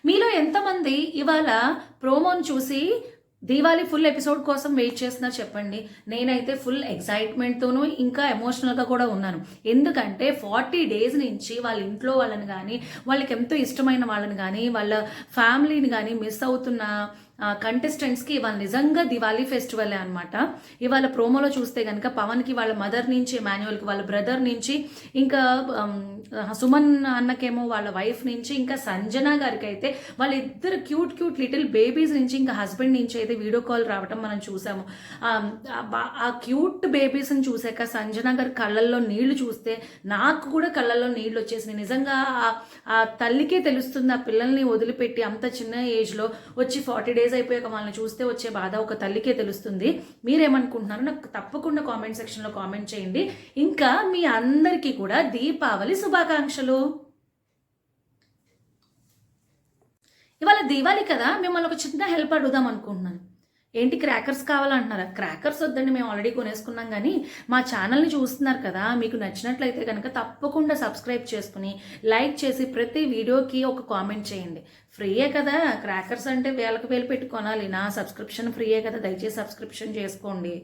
మీలో ఎంతమంది ఇవాళ ప్రోమోని చూసి దీవాలి ఫుల్ ఎపిసోడ్ కోసం వెయిట్ చేస్తున్నారు చెప్పండి. నేనైతే ఫుల్ ఎక్సైట్మెంట్తోనూ ఇంకా ఎమోషనల్గా కూడా ఉన్నాను. ఎందుకంటే 40 డేస్ నుంచి వాళ్ళ ఇంట్లో వాళ్ళని కానీ, వాళ్ళకి ఎంతో ఇష్టమైన వాళ్ళని కానీ, వాళ్ళ ఫ్యామిలీని కానీ మిస్ అవుతున్న కంటెస్టెంట్స్కి ఇవాళ నిజంగా దివాళీ ఫెస్టివల్ అనమాట. ఇవాళ ప్రోమోలో చూస్తే కనుక పవన్కి వాళ్ళ మదర్ నుంచి, మాన్యువల్కి వాళ్ళ బ్రదర్ నుంచి, ఇంకా సుమన్ అన్నకేమో వాళ్ళ వైఫ్ నుంచి, ఇంకా సంజన గారికి అయితే వాళ్ళిద్దరు క్యూట్ క్యూట్ లిటిల్ బేబీస్ నుంచి, ఇంకా హస్బెండ్ నుంచి అయితే వీడియో కాల్ రావటం మనం చూసాము. ఆ క్యూట్ బేబీస్ని చూసాక సంజన గారి కళ్ళల్లో నీళ్లు చూస్తే నాకు కూడా కళ్ళల్లో నీళ్లు వచ్చేసినాయి. నిజంగా ఆ తల్లికే తెలుస్తుంది ఆ పిల్లల్ని వదిలిపెట్టి అంత చిన్న ఏజ్లో వచ్చి 40 డేస్ అయిపోయాక వాళ్ళని చూస్తే వచ్చే బాధ ఒక తల్లికే తెలుస్తుంది. మీరేమనుకుంటున్నారో నాకు తప్పకుండా కామెంట్ సెక్షన్లో కామెంట్ చేయండి. ఇంకా మీ అందరికీ కూడా దీపావళి శుభాకాంక్షలు. ఇవాళ దీవాళి కదా, మిమ్మల్ని ఒక చిన్న హెల్ప్ అడుగుదాం అనుకుంటున్నాను. ఏంటి క్రాకర్స్ కావాలంటున్నారా? క్రాకర్స్ వద్దండి, మేము ఆల్రెడీ కొనేసుకున్నాం. కానీ మా ఛానల్ని చూస్తున్నారు కదా, మీకు నచ్చినట్లయితే కనుక తప్పకుండా సబ్స్క్రైబ్ చేసుకుని లైక్ చేసి ప్రతి వీడియోకి ఒక కామెంట్ చేయండి. ఫ్రీయే కదా, క్రాకర్స్ అంటే వేలకు వేలు పెట్టి కొనాలి. నా సబ్స్క్రిప్షన్ ఫ్రీయే కదా, దయచేసి సబ్స్క్రిప్షన్ చేసుకోండి.